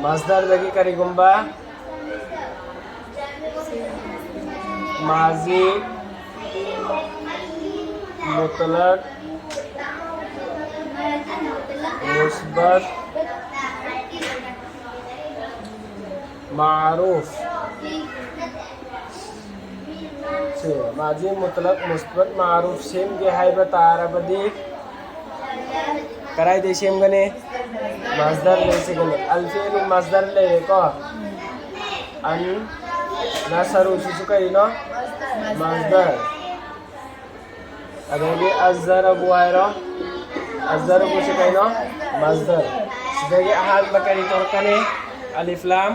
masdar dagi karigumba mazi mutlaq musbat ma'ruf माजी मुतलक मुस्बत मारूफ same के हाय बतारा बदी कराई दे सेम गने मजदर ले से गने अल्फेल मजदर ले को अन नसरु सुसुकई नो मजदर अदे अज़र बुआरो अज़र सुसुकई नो मजदर sebagai ahad bakari torkane alif lam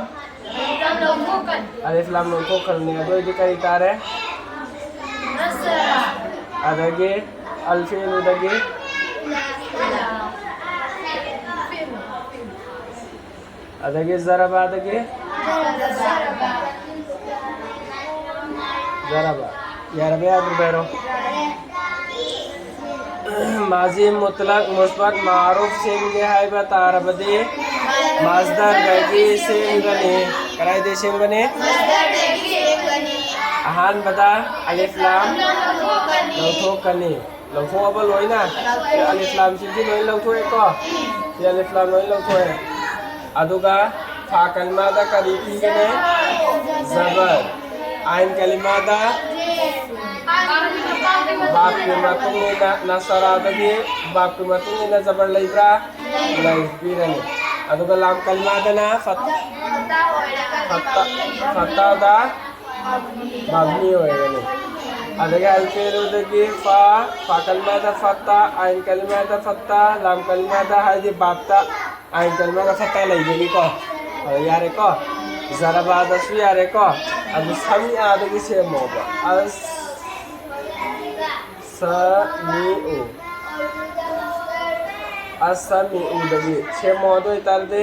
nontokan ne do dikari tare adage alfi'lu dage adage zaraba dage zaraba ya rabbi adbero माजी मुतलक मुस्बत मारूफ सेम के हाय बतारा बदे मजदर दगी सेम गने कराई दे सेम गने आहान बता अलिफ लाम लौथो कने लौथो अब लोइना अलिफ लाम सिंजी लोइ लौथो एको अलिफ लाम लोइ लौथो है अदुगा फा कलमादा करी गने जबर आइन कलिमादा बाप के matungni nasara dagi बाप के matungni na zabar laibra lai pirani aduga lam kalimada na fatta da mabni hoyani aduga alfi'lu dagi fa kalimada fatta ain kalimada fatta lam kalimada haji babta ain kalimada fatta laibani ko yare ko zaraba da su yare ko adu sami adagi se moba as sami'u as-sami'u dagi छह मोदो इतार दे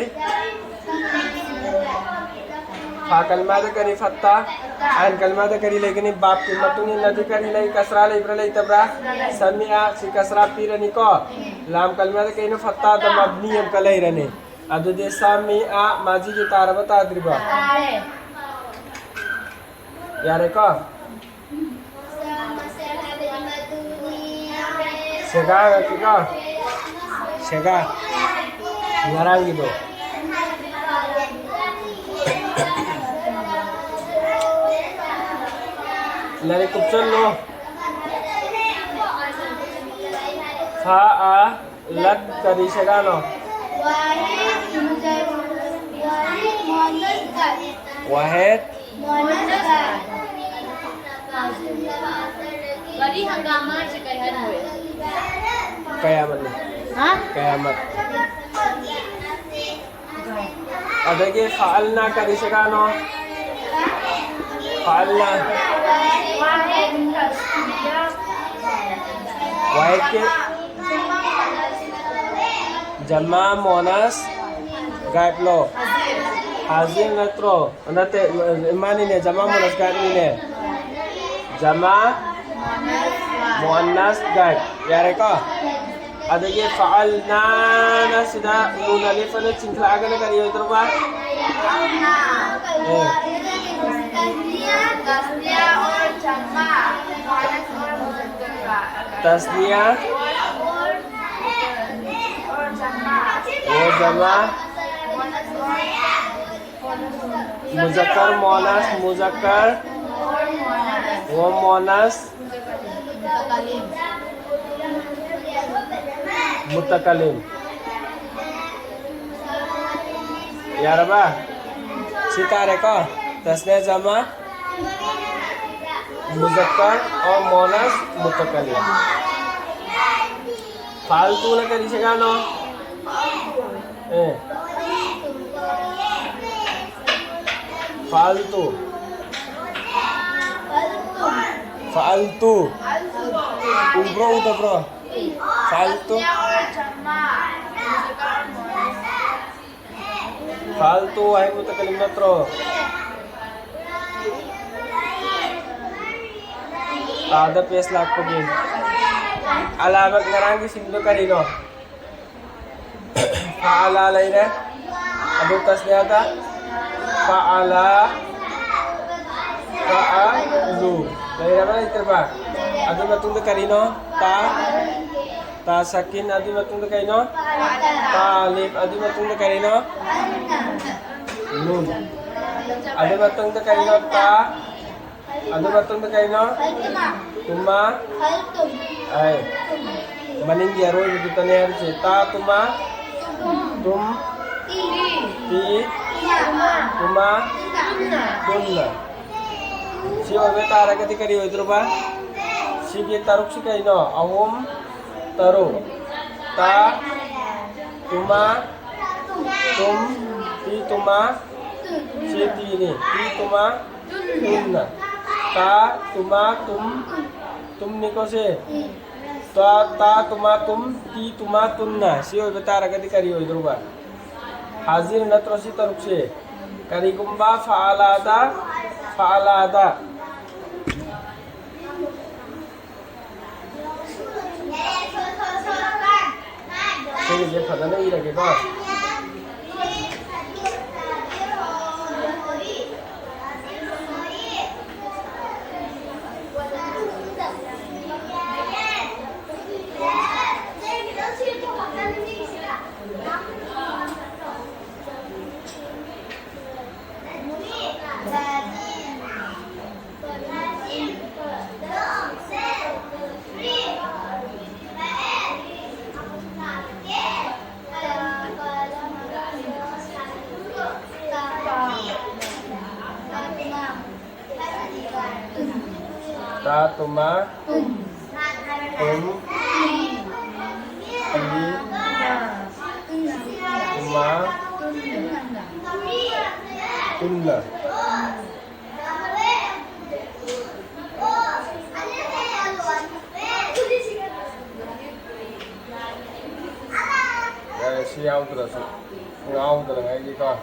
फा कलमादा करी फत्ता आन कलमादा करी लेकिन बाप की मतुनी नदी करी लई कसरा लई इब्रा लई तबरा समिया सी कसरा पीरनी को लाम कलमादा कइनो फत्ता द मबनी हम कलई रने अदु दे समिया माजी की तार बता द्रिबा यारे को Sega kita, sega, ngarang gitu. Lari kupson lo, faa lat kari sega lo. Wahid. Bari hanggaman sekalian gue. Kayamat nih. Hah? Kayamat. Adage fa'alna kari segano. Fa'alna. Wahid ke jama monas gaib lo. Hazir natro. Nate imani ne jama monas gaib ne. Jama muannas gaib. Yare ko adage fa'alna na sida nun alif na cinkla agana kariyo terba tasniya और जमा मुअन्नस और मुज़क्कर tasniya और जमा muzakkar muannas muzakkar wa muannas mutakalim ya rabba सितारे को तस्नीया जमा मुज़क्कर और मोनस मुतकल्लिम फालतू ना करी सगानो फालतू फालतू उब्रो उब्रो फालतू फालतू है मुतकल्लिम नत्रो ada pes laku din alamat ngarangi sindo kanino faala layna Ado tasniyata fa'ala fa'alu. Layra iterba. Ado matunda karino ta sakin ado matunda karino talib ado matunda karino nun. Ado matunda karino ta ado matunda karino tuma ay maning diaro itu tanya harus ta tuma tum ti tuma tunna si obe tara kati kari hoitro ba si ge taruk si kaino ahum taru ta tuma tum ti tuma si ti ni ti tuma tunna ta tuma tum ni ko se ta tuma tum ti tuma tunna si obe tara kati kari hoitro ba hazir natro si taruk se kari gumba fa'alada Sige, Jeff, hada na ilagay ko. Ta tuma tum ti tuma tunna siyaw terus ngau terus lagi kok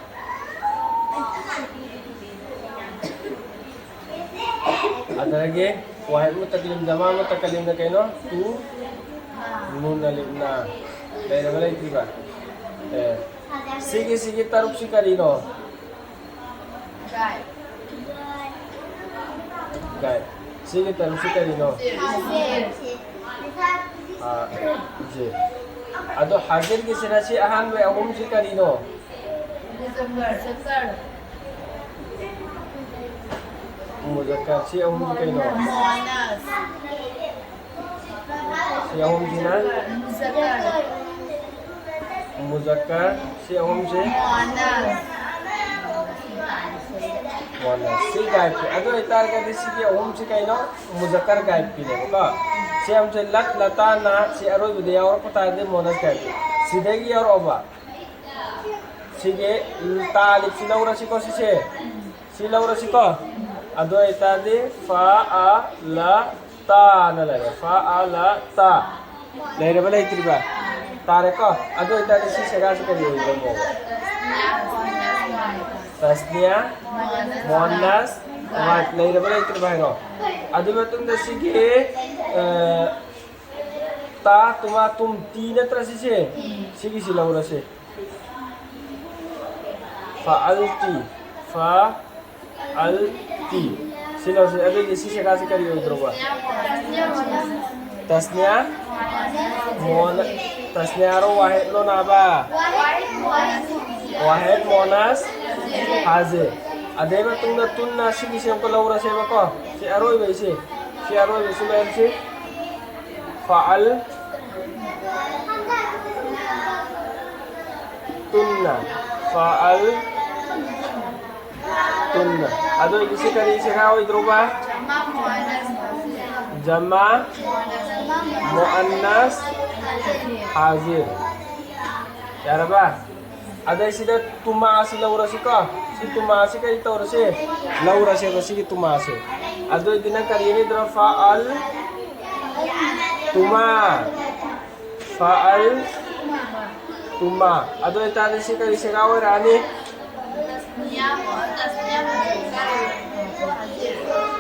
ada lagi wahid mutakalim jama mutakalim na kayo tu nun alif na dahil naman ay tiba sige taruk si karino gay sige taruk si karino je ado hazir ki sinasi ahan wa ahum si karino muzakkar si ahum si karino si ahum si na muzakkar si ahum si muannas si gaib ado itar ka di si ahum si karino muzakkar gaib pile ko si ahum si lat lata na si aroi budaya aur pata de muannas gaib sidegi aur oba sige talib si laura si ko si laura si ko ado itadi fa'ala ta na lagi fa'alata lahir bala itriba tare ko ado itadi si sega se kari hoy mo tasniya muannas right lahir bala itriba no ado matung da sige ta tuma tum tina trasi se sige si laura se fa'alti fa'alti sila si abe isi siya kasi kariyo droga tasnya mon tasnya ro wahid lo naba wahid monas haze ade ba tungda tunna sigi siya ko laura siya ko si aroy ba isi si aroy ba sila isi fa'al tunna fa'al tunna ado isi kari isi kao idroba jama muannas hazir cara ba ada isi da tumasi laura sika si tumasi ka ito rasi laura si rasi ki tumasi ado idina kari ini idro fa'al tuma fa'al tuma ado itani si kari isi kao rani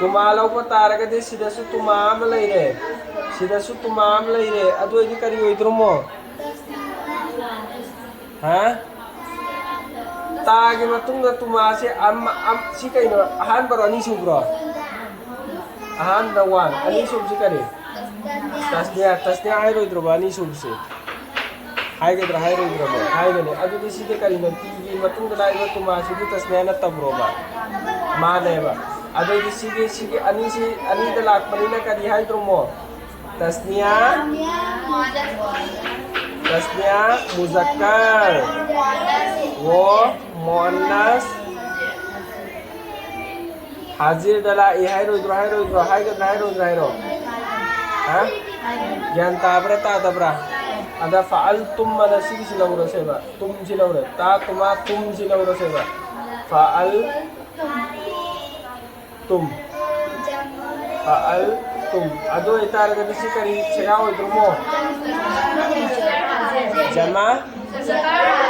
tumalaw pa taraga de sida su tumam laire ado ini kari hoitro mo ha तागी matungda tumase si kaino ahan baro ani subro ahan da wan ani sub si kare tasnya hai ro idro bani sub se hai ge dra hai ro idro ba hai ge ne adu di si de kari no tigi matungda dai ro tumase di tasnya na tabro ba ma ne ba adu di si ge ani da lak pani na kari hai idro mo tasnya muzakkar wo muannas हाजिर dala i hai ro idro hai ga hai ro ha yan tabra ta tabra ada fa'altum mana sigi silawro seba tum silawro ta tuma tum silawro seba fa'al tum ado itar ga disi kari chegao idro mo jama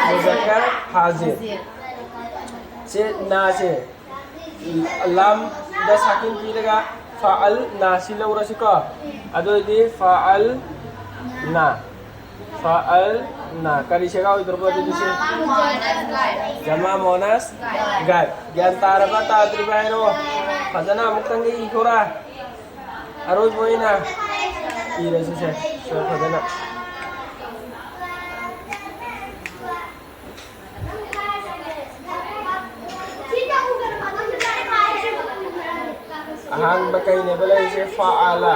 muzakkar hazir se na se lam da sakin piraga fa'al na silawra sika ado di fa'al na kari chegao idro bo di se jama monas gai gyan taraba ta tribairo fazana muktangi ikora aroy boina ira se fazana ahan bakay ne balay se fa'ala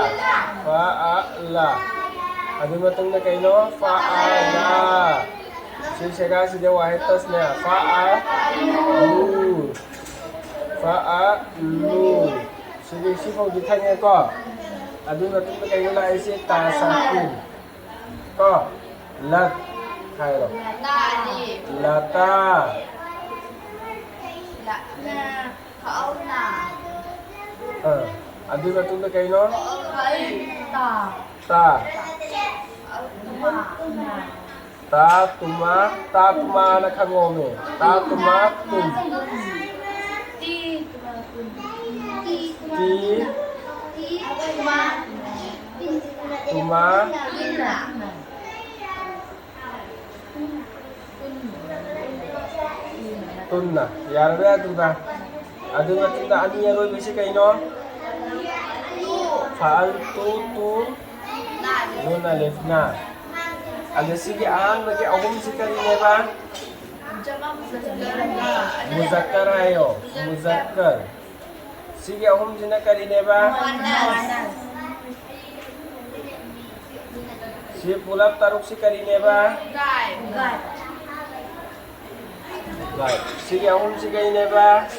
adu matong na kayo fa'ala si sega si de wahid tas na fa'alu sige si fo di thanya ko adu matong na kayo la se tasakin ko lat kayo lata adu matong na kayo ta tuma na khangome ta tuma tum tuma tunna yarbe atuda adu matunda ani yaro bisi kaino fa'al tu nun alif na ada sige an bagi ahum sikari neba muzakkar ayo muzakkar sige ahum jina kari neba si pulap taruk sikari neba gai sige ahum sikari neba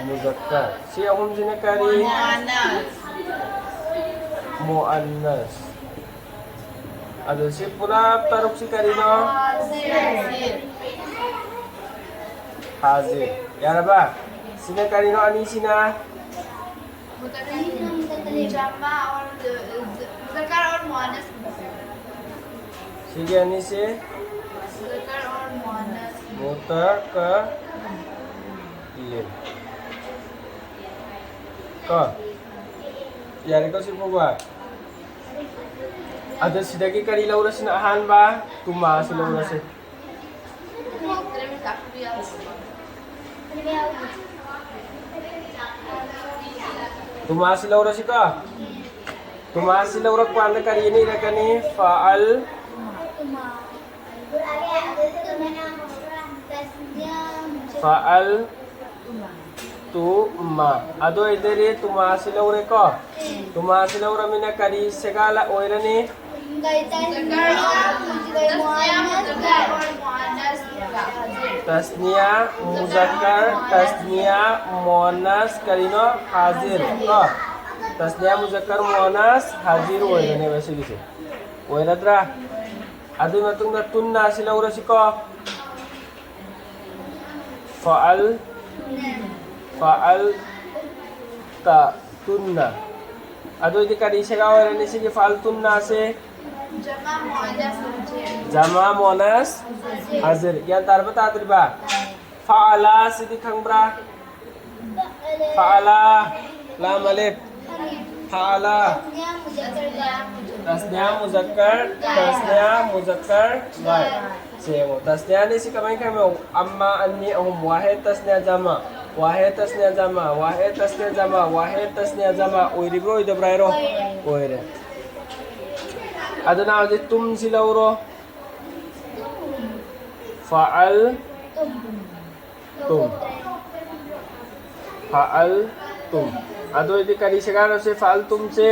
muzakkar si ahum jina kari muannas ada si pulap taruk si karino hazir ya ba sina karino ani sina जमा और मुज़क्कर और मुअन्नस sige ani se मुज़क्कर और मुअन्नस mutakallin ka yari ko si ba ada sidagi kari laura sina ahan ba tuma si laura se tuma si laura si ka tuma si laura ko anda kari ini rakani fa'al tuma ado idere tuma si laura ko tuma si laura mina kari segala oirani tasniya muzakkar tasniya muannas karino hazir ko tasniya muzakkar muannas hazir oirani basi gise oiradra adu matungna tunna si laura si ko fa'al ta tunna ado di kari segala oirani sige fa'al tunna se jama muannas hazir yan tarbata adriba fa'ala sidi khangbra fa'ala lam alif fa'ala tasniya muzakkar bai Sengo. Tasniya ni si kamay kami. Amma, anni, ahum. Wahid tasniya jama. Wahid tasniya jama. Wahid tasniya jama. Wahid tasniya jama. Oiri bro, ito brairo. Oiri. Ada na ulit tum sila uro. Faal tum. Faal tum. Ado iti kari sigaro si faal tum si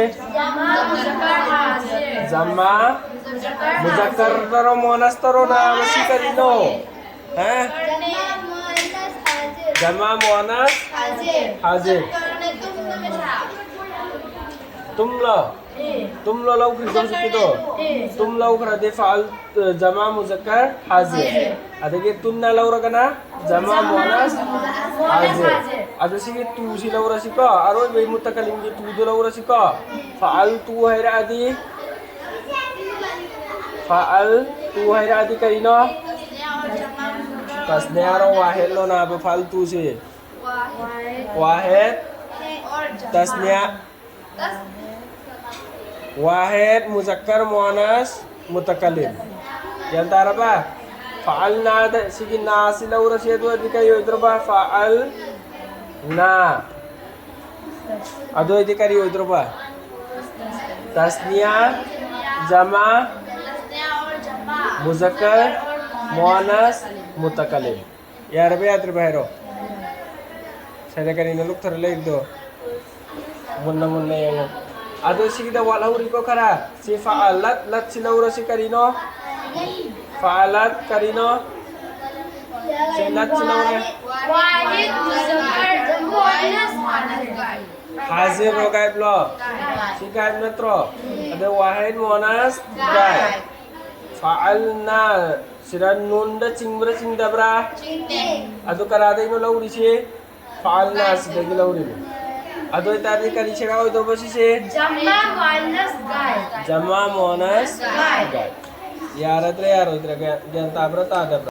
Zama Muzakkar taro monas taro na masika dino. Ha? Jama monas hazir. Tumlo lau kridam sukito. Tumlo krade faal jama muzakkar hazir. Adagi tunna lau ragana jama monas hazir. Ada sige tu si lau rasika. Aro bai mutakalim di tu do lau rasika. Faal tu haira adi. Faal tu haira adi karino. Tasniya ro wahid lo na ba faal tu si. Wahid tasniya. Wahid muzakkar muannas mutakalim. Di antara ba? Faal na ada sige na sila ura siya do di kayo idro ba faal na. Ado di kayo idro ba? Tasniya jama muzakkar muannas mutakalim. Ya rabi atri bahero. Saya kanina look terlek do. Munna yang ado sige da wala huri ko kara si faalat lat sila ura si karino. Faalat karino. Si lat sila ura. Wahid muzakkar muannas Hazir ro gaib lo. Si gaib metro. Ada wahid muannas gaib. Faalna siran nunda cingbra cingdabra. Ado karada ino lauri si faalna sidagi lauri. Ado itadi kali chega oi do bosi se Jama muannas gaib. jama monas gaib. Yara tre yaro itra gyan tabra ta